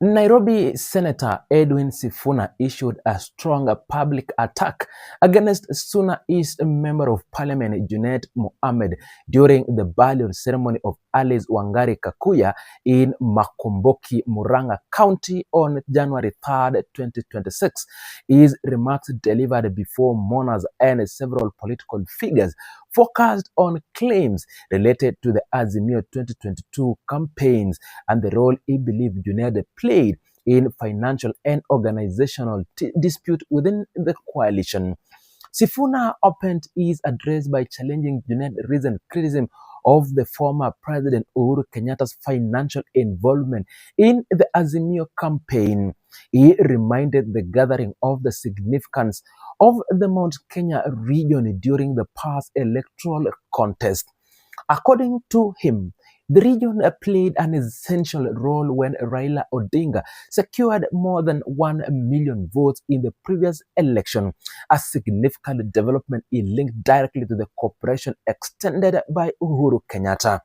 Nairobi Senator Edwin Sifuna issued a strong public attack against Suna East Member of Parliament JUNET Mohammed during the burial ceremony of Alice Wangari Gakuya in Makomboki, Murang'a County on January 3rd, 2026. His remarks delivered before mourners and several political figures focused on claims related to the Azimio 2022 campaigns and the role he believed JUNET played in financial and organizational dispute within the coalition. Sifuna opened his address by challenging JUNET's recent criticism of the former President Uhuru Kenyatta's financial involvement in the Azimio campaign. He reminded the gathering of the significance of the Mount Kenya region during the past electoral contest. According to him, the region played an essential role when Raila Odinga secured more than 1 million votes in the previous election, a significant development linked directly to the cooperation extended by Uhuru Kenyatta.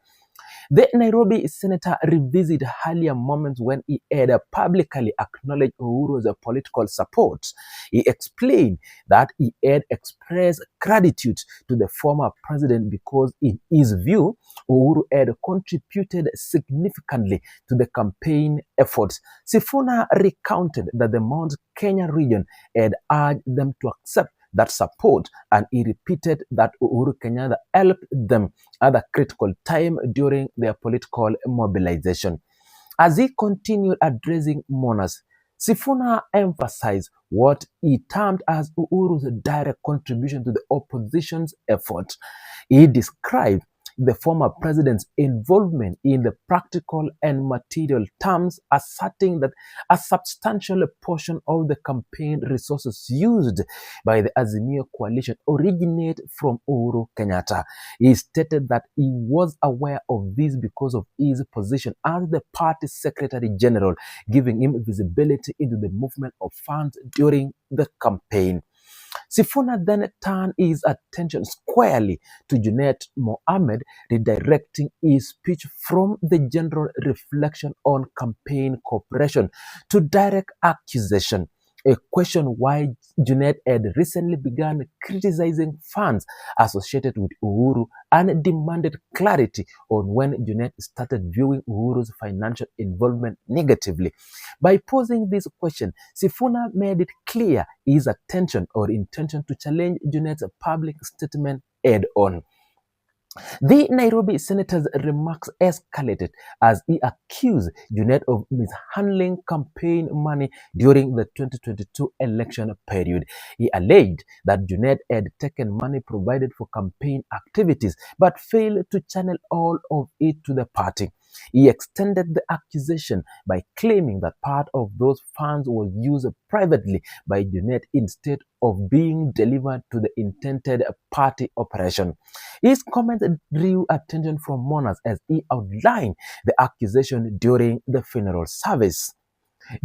The Nairobi Senator revisited earlier moments when he had publicly acknowledged Uhuru's political support. He explained that he had expressed gratitude to the former president because, in his view, Uhuru had contributed significantly to the campaign efforts. Sifuna recounted that the Mount Kenya region had urged them to accept that support, and he repeated that Uhuru Kenyatta helped them at a critical time during their political mobilization. As he continued addressing mourners, Sifuna emphasized what he termed as Uhuru's direct contribution to the opposition's effort. He described the former president's involvement in the practical and material terms, asserting that a substantial portion of the campaign resources used by the Azimio coalition originate from Uhuru Kenyatta. He stated that he was aware of this because of his position as the party secretary general, giving him visibility into the movement of funds during the campaign. Sifuna then turned his attention squarely to JUNET Mohammed, redirecting his speech from the general reflection on campaign cooperation to direct accusation. A question why JUNET had recently begun criticizing funds associated with Uhuru and demanded clarity on when JUNET started viewing Uhuru's financial involvement negatively. By posing this question, Sifuna made it clear his intention to challenge JUNET's public statement head-on. The Nairobi senator's remarks escalated as he accused JUNET of mishandling campaign money during the 2022 election period. He alleged that JUNET had taken money provided for campaign activities but failed to channel all of it to the party. He extended the accusation by claiming that part of those funds was used privately by JUNET instead of being delivered to the intended party operation. His comment drew attention from mourners as he outlined the accusation during the funeral service.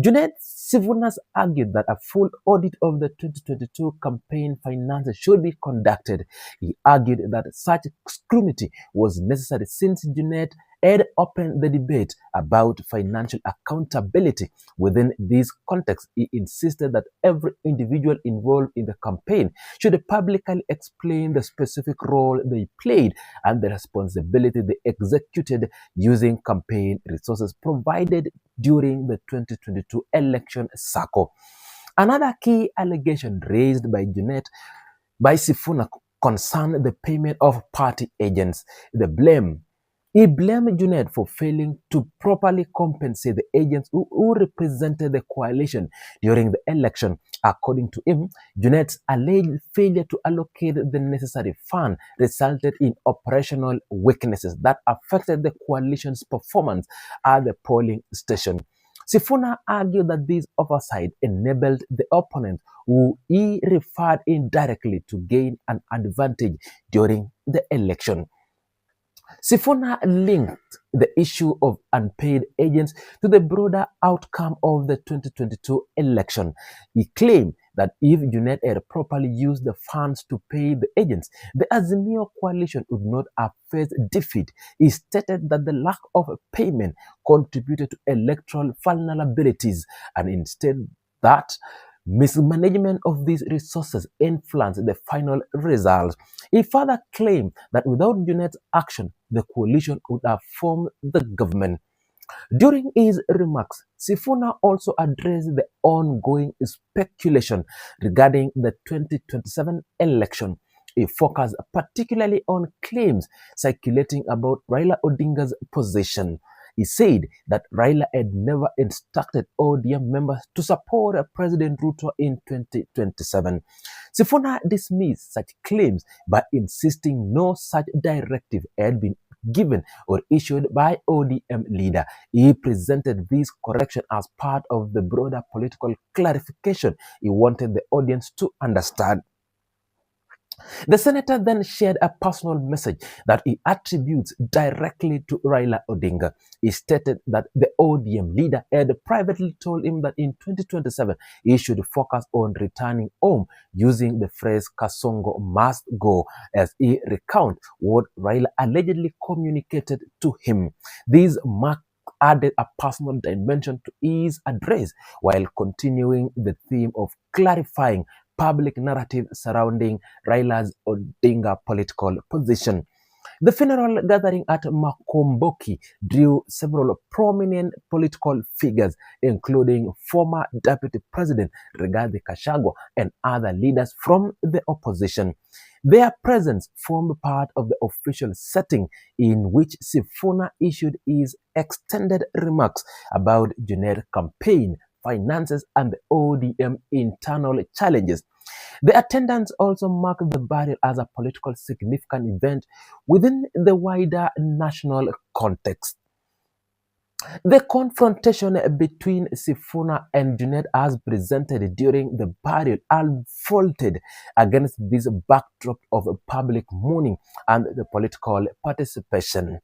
JUNET Sifuna argued that a full audit of the 2022 campaign finances should be conducted. He argued that such scrutiny was necessary since JUNET had opened the debate about financial accountability. Within this context, he insisted that every individual involved in the campaign should publicly explain the specific role they played and the responsibility they executed using campaign resources provided during the 2022 election cycle. Another key allegation raised by JUNET by Sifuna concerned the payment of party agents. He blamed JUNET for failing to properly compensate the agents who represented the coalition during the election. According to him, JUNET's alleged failure to allocate the necessary fund resulted in operational weaknesses that affected the coalition's performance at the polling station. Sifuna argued that this oversight enabled the opponent, who he referred indirectly, to gain an advantage during the election. Sifuna linked the issue of unpaid agents to the broader outcome of the 2022 election. He claimed that if JUNET had properly used the funds to pay the agents, the Azimio coalition would not have faced defeat. He stated that the lack of payment contributed to electoral vulnerabilities, and instead that mismanagement of these resources influenced the final result. He further claimed that without JUNET's action, the coalition would have formed the government. During his remarks, Sifuna also addressed the ongoing speculation regarding the 2027 election. He focused particularly on claims circulating about Raila Odinga's position. He said that Raila had never instructed ODM members to support President Ruto in 2027. Sifuna dismissed such claims by insisting no such directive had been given or issued by ODM leader. He presented this correction as part of the broader political clarification he wanted the audience to understand. The senator then shared a personal message that he attributes directly to Raila Odinga. He stated that the ODM leader had privately told him that in 2027 he should focus on returning home, using the phrase "Kasongo must go," as he recounts what Raila allegedly communicated to him. This marked added a personal dimension to his address, while continuing the theme of clarifying public narrative surrounding Raila's Odinga political position. The funeral gathering at Makomboki drew several prominent political figures, including former Deputy President Rigathi Gachagua and other leaders from the opposition. Their presence formed part of the official setting in which Sifuna issued his extended remarks about JUNET campaign, finances, and the ODM internal challenges. The attendance also marked the burial as a political significant event within the wider national context. The confrontation between Sifuna and JUNET as presented during the burial unfolded against this backdrop of public mourning and the political participation.